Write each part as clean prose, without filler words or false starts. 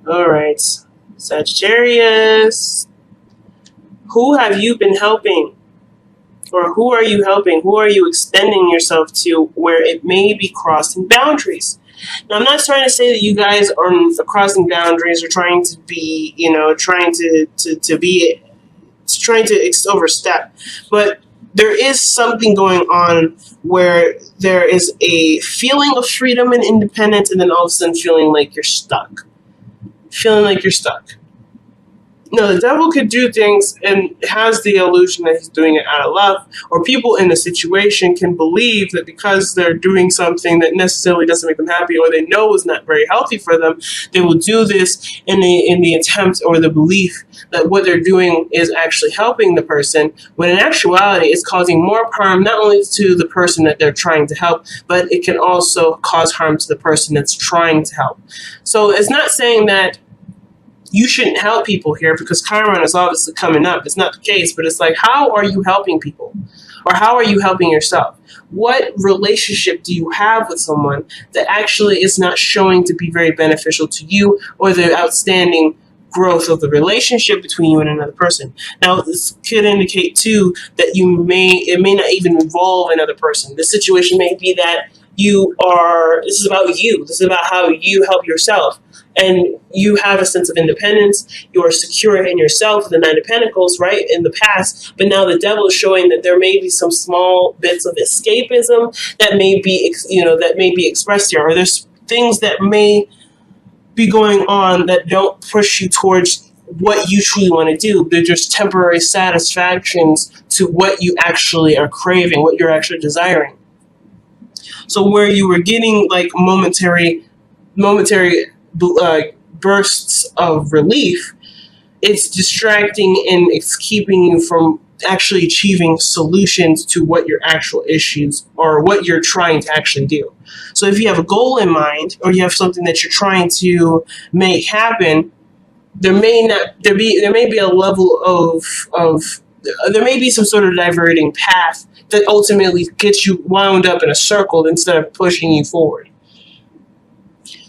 All right. Sagittarius. Who have you been helping? Or who are you helping? Who are you extending yourself to where it may be crossing boundaries? Now, I'm not trying to say that you guys are crossing boundaries or trying to be, trying to overstep, but there is something going on where there is a feeling of freedom and independence, and then all of a sudden feeling like you're stuck. No, the devil could do things and has the illusion that he's doing it out of love, or people in the situation can believe that because they're doing something that necessarily doesn't make them happy, or they know is not very healthy for them, they will do this in the attempt or the belief that what they're doing is actually helping the person, when in actuality it's causing more harm not only to the person that they're trying to help, but it can also cause harm to the person that's trying to help. So it's not saying that you shouldn't help people here, because Chiron is obviously coming up. It's not the case, but it's like, how are you helping people? Or how are you helping yourself? What relationship do you have with someone that actually is not showing to be very beneficial to you, or the outstanding growth of the relationship between you and another person? Now, this could indicate too that it may not even involve another person. The situation may be that this is about you. This is about how you help yourself. And you have a sense of independence. You are secure in yourself, the Nine of Pentacles, right, in the past. But now the devil is showing that there may be some small bits of escapism that may be expressed here. Or there's things that may be going on that don't push you towards what you truly want to do. They're just temporary satisfactions to what you actually are craving, what you're actually desiring. So where you were getting like momentary bursts of relief, it's distracting and it's keeping you from actually achieving solutions to what your actual issues or what you're trying to actually do. So if you have a goal in mind, or you have something that you're trying to make happen, there may be a level there may be some sort of diverting path that ultimately gets you wound up in a circle instead of pushing you forward.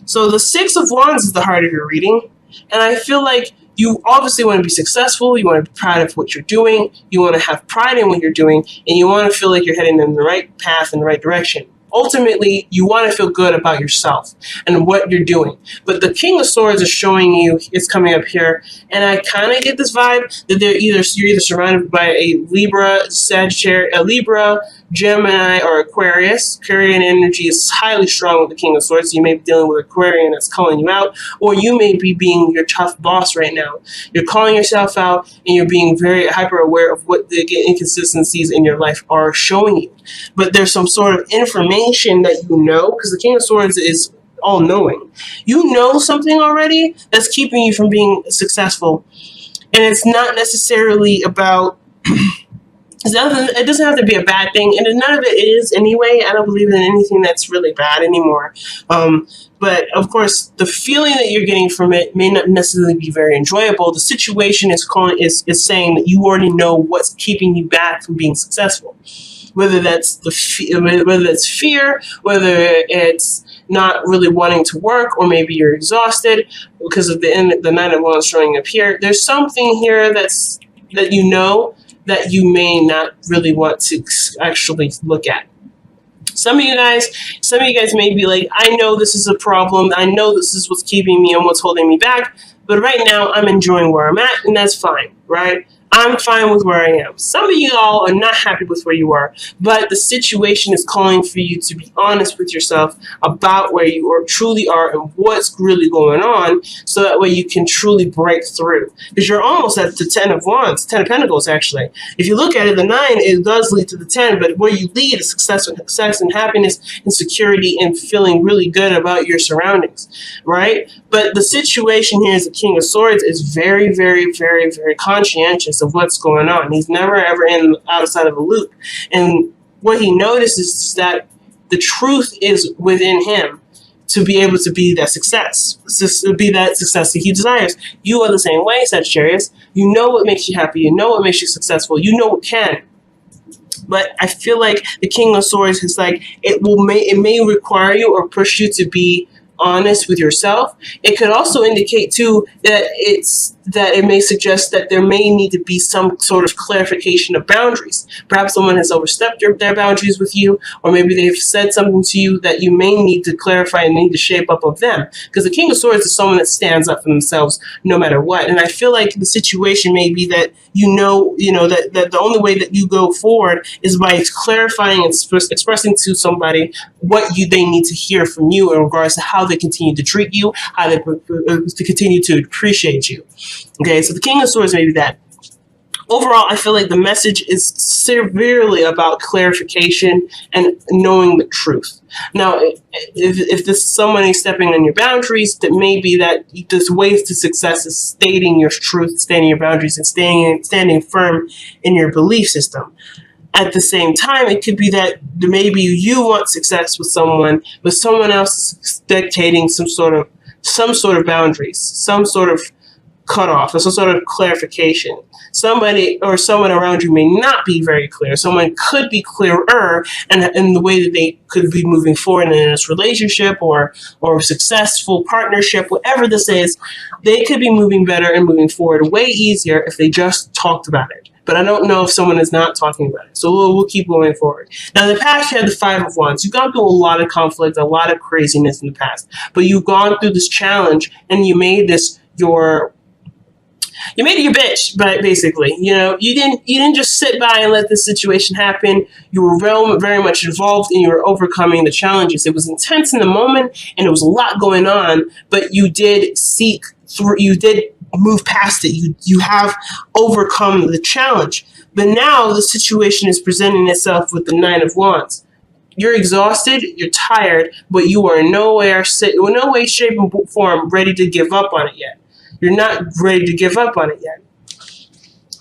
So the Six of Wands is the heart of your reading. And I feel like you obviously want to be successful. You want to be proud of what you're doing. You want to have pride in what you're doing. And you want to feel like you're heading in the right path, in the right direction. Ultimately, you want to feel good about yourself and what you're doing. But the King of Swords is showing you, it's coming up here, and I kind of get this vibe that you're either surrounded by a Libra, Sagittarius, a Libra, Gemini, or Aquarius. Aquarian energy is highly strong with the King of Swords. So you may be dealing with Aquarian that's calling you out, or you may be being your tough boss right now. You're calling yourself out, and you're being very hyper aware of what the inconsistencies in your life are showing you. But there's some sort of information that you know, because the King of Swords is all-knowing. You know something already that's keeping you from being successful, and it's not necessarily about it doesn't have to be a bad thing, and none of it is anyway. I don't believe in anything that's really bad anymore. But of course, the feeling that you're getting from it may not necessarily be very enjoyable. The situation is saying that you already know what's keeping you back from being successful. Whether that's fear, whether it's not really wanting to work, or maybe you're exhausted because of the Nine of Wands showing up here. There's something here that you know that you may not really want to actually look at. Some of you guys may be like, I know this is a problem. I know this is what's keeping me and what's holding me back. But right now, I'm enjoying where I'm at, and that's fine, right? I'm fine with where I am. Some of you all are not happy with where you are, but the situation is calling for you to be honest with yourself about where you truly are and what's really going on, so that way you can truly break through. Because you're almost at the 10 of Wands, 10 of Pentacles, actually. If you look at it, the 9, it does lead to the 10, but where you lead is success and happiness and security and feeling really good about your surroundings, right? But the situation here is the King of Swords is very, very, very, very conscientious of what's going on. He's never ever outside of a loop. And what he notices is that the truth is within him to be able to be that success, to be that success that he desires. You are the same way, Sagittarius. You know what makes you happy. You know what makes you successful. You know what can. But I feel like the King of Swords is like, it may require you or push you to be honest with yourself. It could also indicate too that it may suggest that there may need to be some sort of clarification of boundaries. Perhaps someone has overstepped their boundaries with you, or maybe they've said something to you that you may need to clarify and need to shape up of them. Because the King of Swords is someone that stands up for themselves no matter what. And I feel like the situation may be that that the only way that you go forward is by clarifying and expressing to somebody what they need to hear from you in regards to how they continue to treat you, how they to continue to appreciate you. Okay, so the King of Swords may be that. Overall, I feel like the message is severely about clarification and knowing the truth. Now, if this is somebody stepping on your boundaries, that may be that there's ways to success is stating your truth, stating your boundaries, and standing firm in your belief system. At the same time, it could be that maybe you want success with someone, but someone else is dictating some sort of boundaries, some sort of cutoff, or some sort of clarification. Somebody or someone around you may not be very clear. Someone could be clearer in the way that they could be moving forward in this relationship or successful partnership, whatever this is. They could be moving better and moving forward way easier if they just talked about it. But I don't know if someone is not talking about it. So we'll keep going forward. Now, in the past, you had the Five of Wands. You've gone through a lot of conflict, a lot of craziness in the past. But you've gone through this challenge, and you made this your bitch, but basically, you didn't just sit by and let this situation happen. You were very much involved, and you were overcoming the challenges. It was intense in the moment, and there was a lot going on, but you did seek through. You did move past it. You have overcome the challenge. But now the situation is presenting itself with the Nine of Wands. You're exhausted, you're tired, but you are in no way, shape, and form ready to give up on it yet. You're not ready to give up on it yet.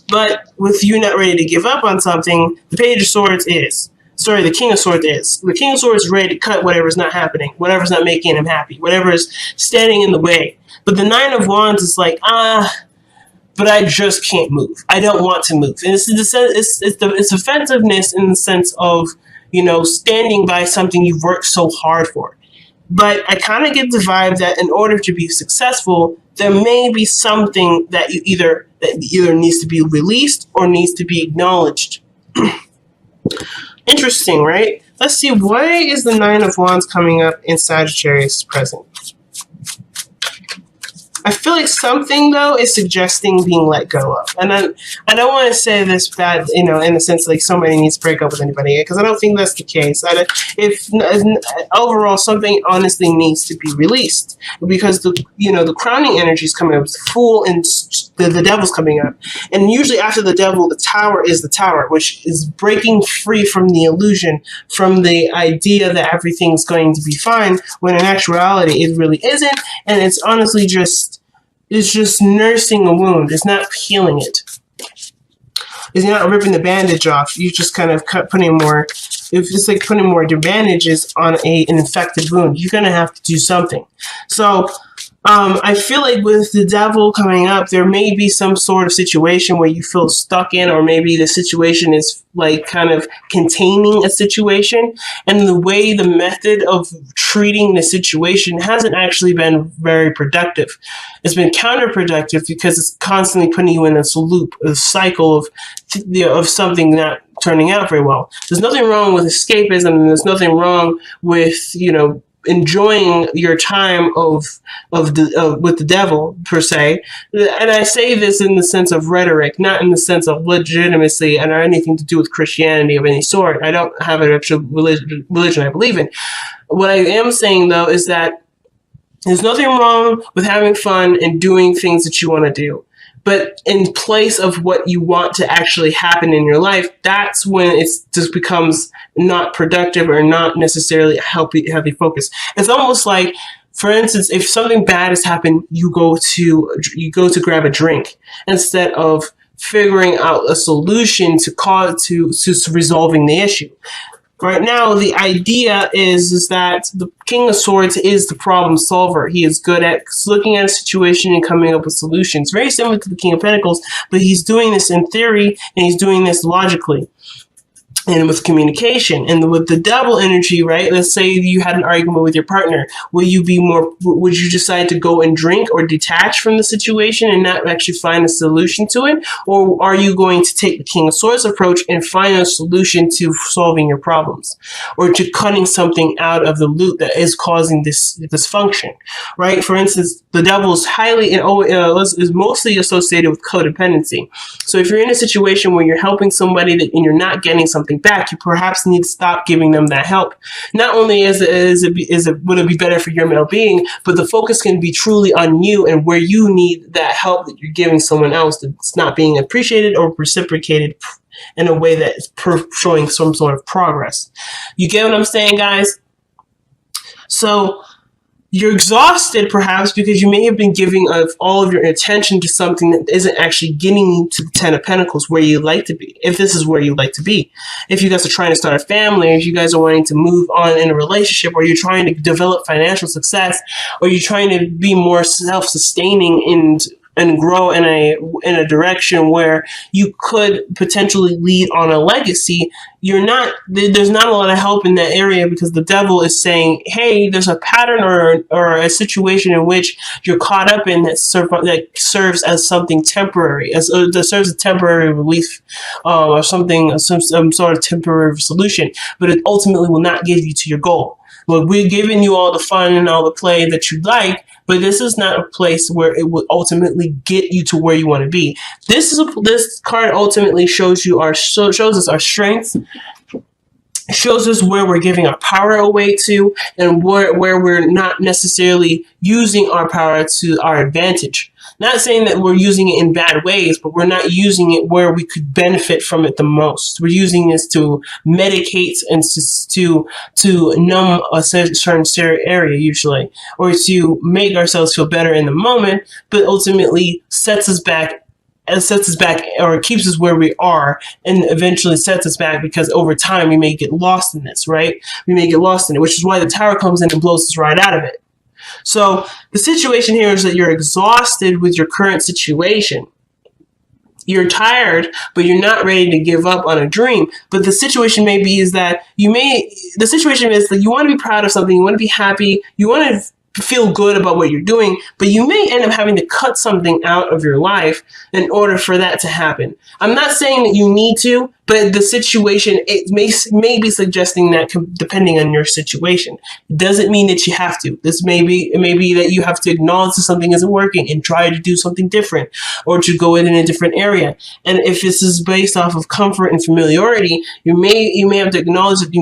But with you not ready to give up on something, the Page of Swords is. Sorry, the King of Swords is. The King of Swords is ready to cut whatever's not happening, whatever's not making him happy, whatever is standing in the way. But the Nine of Wands is like, but I just can't move. I don't want to move. And it's offensiveness in the sense of, standing by something you've worked so hard for. But I kind of get the vibe that in order to be successful, there may be something that either needs to be released or needs to be acknowledged. Interesting, right? Let's see, why is the Nine of Wands coming up in Sagittarius present? I feel like something, though, is suggesting being let go of. And I don't want to say this bad, in the sense like somebody needs to break up with anybody, because I don't think that's the case. If overall, something honestly needs to be released, because the crowning energy is coming up, the Fool and the Devil's coming up. And usually after the Devil, the Tower is the Tower, which is breaking free from the illusion, from the idea that everything's going to be fine, when in actuality it really isn't, and it's honestly just nursing a wound. It's not healing it. It's not ripping the bandage off. You just kind of putting more. It's like putting more bandages on an infected wound. You're gonna have to do something. So I feel like with the Devil coming up, there may be some sort of situation where you feel stuck in, or maybe the situation is like kind of containing a situation, and the method of treating the situation hasn't actually been very productive. It's been counterproductive because it's constantly putting you in this loop, a cycle of something not turning out very well. There's nothing wrong with escapism, and there's nothing wrong with enjoying your time with the Devil per se. And I say this in the sense of rhetoric, not in the sense of legitimacy and or anything to do with Christianity of any sort. I don't have an actual religion I believe in. What I am saying, though, is that there's nothing wrong with having fun and doing things that you want to do. But in place of what you want to actually happen in your life, that's when it just becomes not productive or not necessarily a healthy focus. It's almost like, for instance, if something bad has happened, you go to grab a drink instead of figuring out a solution to resolving the issue. Right now, the idea is that the King of Swords is the problem solver. He is good at looking at a situation and coming up with solutions. Very similar to the King of Pentacles, but he's doing this in theory, and he's doing this logically. and with communication. And with the Devil energy, right? Let's say you had an argument with your partner. Would you decide to go and drink or detach from the situation and not actually find a solution to it? Or are you going to take the King of Swords approach and find a solution to solving your problems, or to cutting something out of the loop that is causing this dysfunction, right? For instance, the Devil is is mostly associated with codependency. So if you're in a situation where you're helping somebody and you're not getting something back, you perhaps need to stop giving them that help. Not only would it be better for your well-being, but the focus can be truly on you and where you need that help that you're giving someone else that's not being appreciated or reciprocated in a way that is showing some sort of progress. You get what I'm saying, guys? So you're exhausted perhaps because you may have been giving all of your attention to something that isn't actually getting you to the Ten of Pentacles where you'd like to be, if this is where you'd like to be. If you guys are trying to start a family, or if you guys are wanting to move on in a relationship, or you're trying to develop financial success, or you're trying to be more self-sustaining and grow in a direction where you could potentially lead on a legacy, there's not a lot of help in that area, because the Devil is saying, hey, there's a pattern or a situation in which you're caught up in that serves as something temporary, that serves a temporary relief, or something, some sort of temporary solution, but it ultimately will not get you to your goal. Well, we're giving you all the fun and all the play that you like, but this is not a place where it will ultimately get you to where you want to be. This card ultimately shows us our strengths, shows us where we're giving our power away to, and where we're not necessarily using our power to our advantage. Not saying that we're using it in bad ways, but we're not using it where we could benefit from it the most. We're using this to medicate and to numb a certain area usually, or to make ourselves feel better in the moment, but ultimately sets us back, or keeps us where we are, and eventually sets us back, because over time we may get lost in this, right? We may get lost in it, which is why the Tower comes in and blows us right out of it. So the situation here is that you're exhausted with your current situation. You're tired, but you're not ready to give up on a dream. But the situation may be is that you want to be proud of something, you want to be happy, you want to feel good about what you're doing, but you may end up having to cut something out of your life in order for that to happen. I'm not saying that you need to, but the situation, it may be suggesting that depending on your situation. It doesn't mean that you have to. It may be that you have to acknowledge that something isn't working and try to do something different, or to go in a different area. And if this is based off of comfort and familiarity, you may have to acknowledge that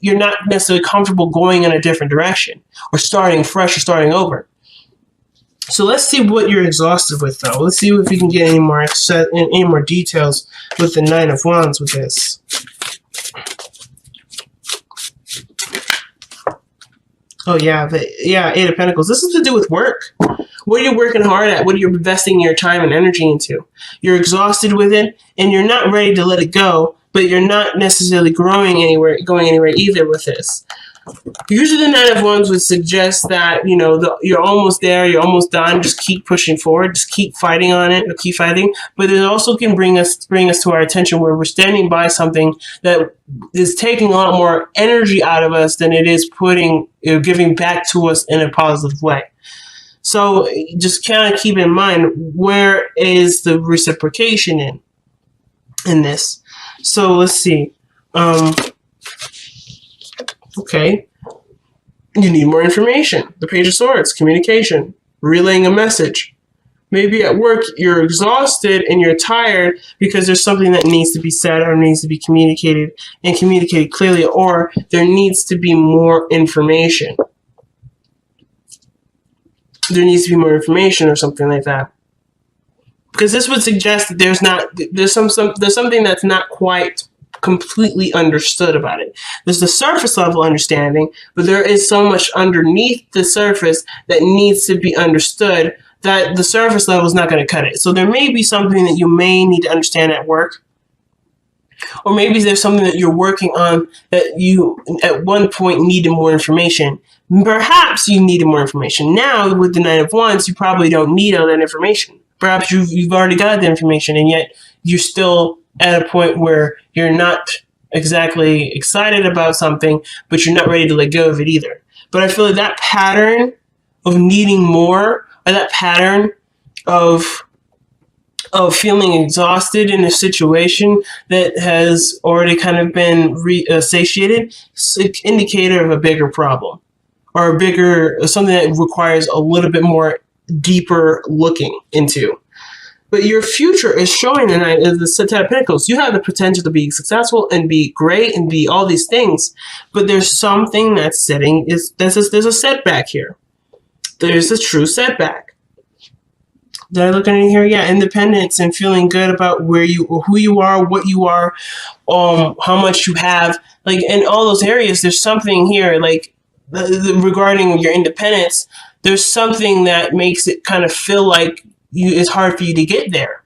you're not necessarily comfortable going in a different direction, or starting fresh, or starting over. So let's see what you're exhausted with, though. Let's see if we can get any more details with the Nine of Wands with this. Oh yeah, Eight of Pentacles. This is to do with work. What are you working hard at? What are you investing your time and energy into? You're exhausted with it, and you're not ready to let it go, but you're not necessarily going anywhere either with this. Usually the Nine of Wands would suggest that, you're almost there, you're almost done, just keep pushing forward, just keep fighting on it, or keep fighting. But it also can bring us to our attention where we're standing by something that is taking a lot more energy out of us than it is giving back to us in a positive way. So just kind of keep in mind, where is the reciprocation in this? So let's see. Okay, you need more information. The Page of Swords, communication, relaying a message. Maybe at work you're exhausted and you're tired because there's something that needs to be said or needs to be communicated, and communicated clearly, or there needs to be more information. There needs to be more information or something like that. Because this would suggest that there's something that's not quite completely understood about it. There's the surface level understanding, but there is so much underneath the surface that needs to be understood that the surface level is not going to cut it. So there may be something that you may need to understand at work, or maybe there's something that you're working on that you at one point needed more information. Perhaps you needed more information. Now with the Nine of Wands, you probably don't need all that information. Perhaps you've already got the information, and yet you're still at a point where you're not exactly excited about something, but you're not ready to let go of it either. But I feel like that pattern of needing more, or that pattern of feeling exhausted in a situation that has already kind of been satiated, is an indicator of a bigger problem, or a bigger, something that requires a little bit more deeper looking into. But your future is showing tonight as the Ten of Pentacles. You have the potential to be successful and be great and be all these things. But there's something that's there's a setback here. There's a true setback. Did I look in here? Yeah, independence and feeling good about who you are, what you are, how much you have. Like in all those areas, there's something here, like regarding your independence. There's something that makes it kind of feel like it's hard for you to get there.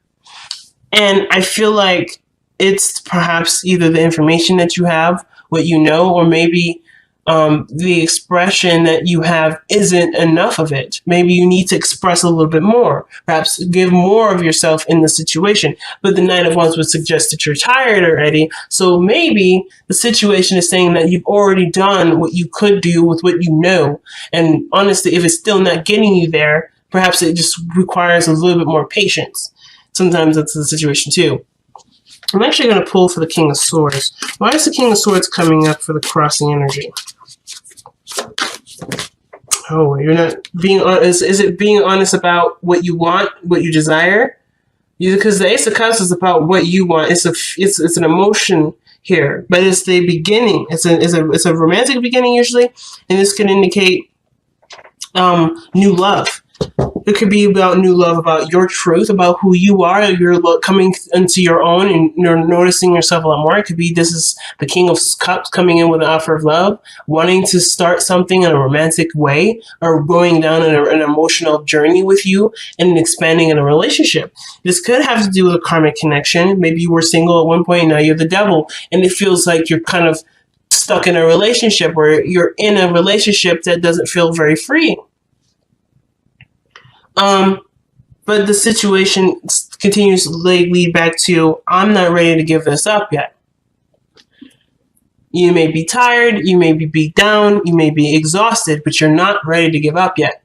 And I feel like it's perhaps either the information that you have, what you know, or maybe the expression that you have isn't enough of it. Maybe you need to express a little bit more, perhaps give more of yourself in the situation. But the Nine of Wands would suggest that you're tired already. So maybe the situation is saying that you've already done what you could do with what you know. And honestly, if it's still not getting you there, perhaps it just requires a little bit more patience. Sometimes that's the situation too. I'm actually going to pull for the King of Swords. Why is the King of Swords coming up for the crossing energy? Oh, you're not being honest. Is it being honest about what you want, what you desire? Because the Ace of Cups is about what you want. It's an emotion here, but it's the beginning. It's a romantic beginning usually, and this can indicate new love. It could be about new love, about your truth, about who you are. You're coming into your own and you're noticing yourself a lot more. It could be this is the King of Cups coming in with an offer of love, wanting to start something in a romantic way, or going down an emotional journey with you and expanding in a relationship. This could have to do with a karmic connection. Maybe you were single at one point, now you're the Devil, and it feels like you're kind of stuck in a relationship, or you're in a relationship that doesn't feel very free. But the situation continues to lead back to, I'm not ready to give this up yet. You may be tired, you may be beat down, you may be exhausted, but you're not ready to give up yet.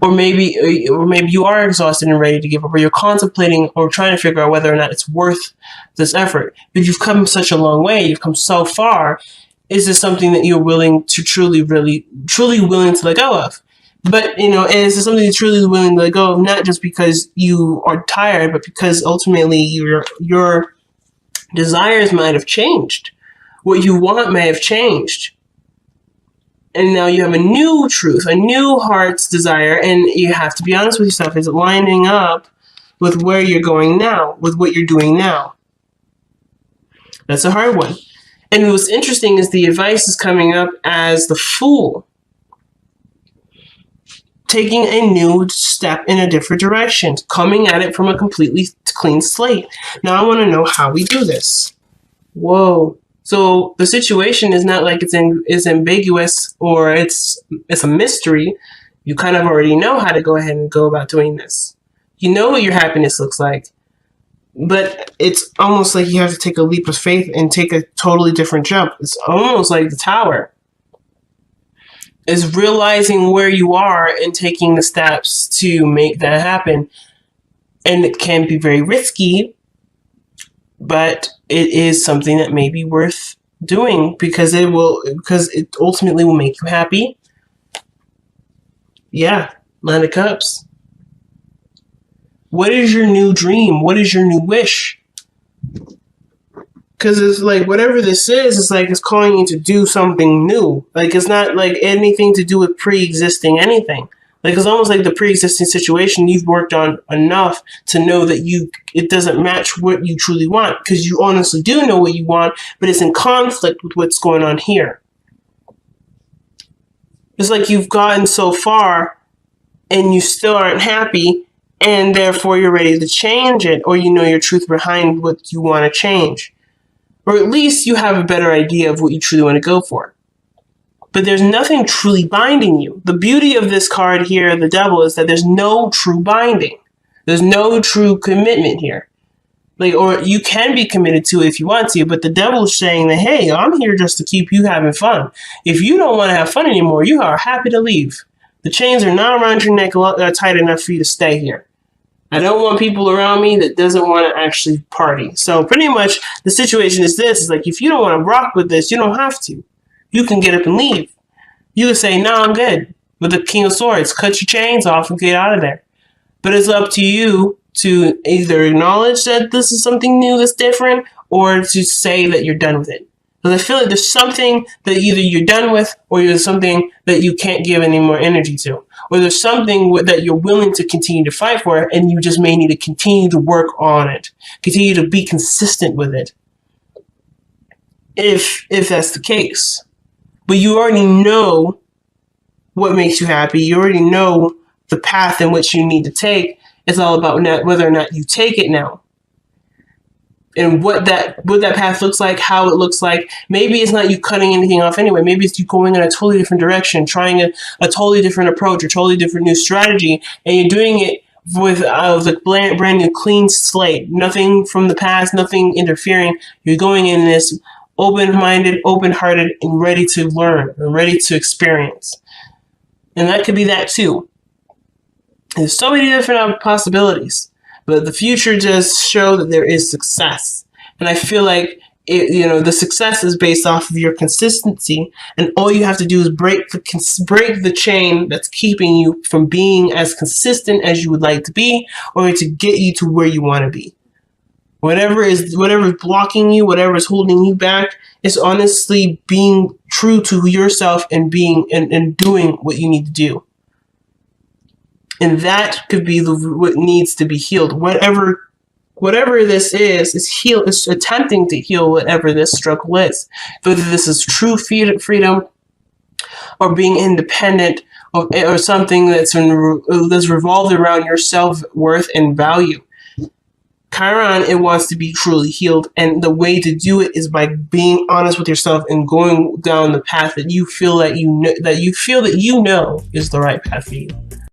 Or maybe you are exhausted and ready to give up, or you're contemplating or trying to figure out whether or not it's worth this effort. But you've come such a long way, you've come so far. Is this something that you're willing to truly willing to let go of? But, is this something you're truly willing to let go of, not just because you are tired, but because ultimately your desires might have changed. What you want may have changed. And now you have a new truth, a new heart's desire, and you have to be honest with yourself. Is it lining up with where you're going now, with what you're doing now? That's a hard one. And what's interesting is the advice is coming up as the Fool. Taking a new step in a different direction, coming at it from a completely clean slate. Now I want to know how we do this. Whoa. So the situation is not like it's ambiguous or it's a mystery. You kind of already know how to go ahead and go about doing this. You know what your happiness looks like. But it's almost like you have to take a leap of faith and take a totally different jump. It's almost like the Tower. Is realizing where you are and taking the steps to make that happen. And it can be very risky, but it is something that may be worth doing because it ultimately will make you happy. Yeah, Nine of Cups. What is your new dream? What is your new wish? Because it's like, whatever this is, it's like it's calling you to do something new. Like, it's not like anything to do with pre-existing anything. Like, it's almost like the pre-existing situation you've worked on enough to know that it doesn't match what you truly want. Because you honestly do know what you want, but it's in conflict with what's going on here. It's like you've gotten so far and you still aren't happy, and therefore you're ready to change it, or you know your truth behind what you want to change. Or at least you have a better idea of what you truly want to go for. But there's nothing truly binding you. The beauty of this card here, the Devil, is that there's no true binding. There's no true commitment here. Like, or you can be committed to it if you want to, but the devil is saying that, hey, I'm here just to keep you having fun. If you don't want to have fun anymore, you are happy to leave. The chains are not around your neck tight enough for you to stay here. I don't want people around me that doesn't want to actually party. So pretty much the situation is this, is like, if you don't want to rock with this, you don't have to. You can get up and leave. You can say, no, I'm good. With the King of Swords, cut your chains off and get out of there. But it's up to you to either acknowledge that this is something new that's different, or to say that you're done with it. Because I feel like there's something that either you're done with, or there's something that you can't give any more energy to. Or there's something that you're willing to continue to fight for, and you just may need to continue to work on it. Continue to be consistent with it. If that's the case. But you already know what makes you happy. You already know the path in which you need to take. It's all about whether or not you take it now. And what that path looks like, how it looks like. Maybe it's not you cutting anything off anyway. Maybe it's you going in a totally different direction, trying a totally different approach, a totally different new strategy, and you're doing it with the brand new clean slate. Nothing from the past, nothing interfering. You're going in this open-minded, open-hearted, and ready to learn, and ready to experience. And that could be that too. There's so many different possibilities, but the future does show that there is success. And I feel like the success is based off of your consistency, and all you have to do is break the chain that's keeping you from being as consistent as you would like to be, or to get you to where you want to be. Whatever is blocking you, whatever is holding you back, is honestly being true to yourself and being and doing what you need to do. And that could be what needs to be healed. Whatever this is attempting to heal whatever this struggle is. Whether this is true freedom, or being independent, or something that's revolved around your self-worth and value. Chiron, it wants to be truly healed, and the way to do it is by being honest with yourself and going down the path that you feel that you know is the right path for you.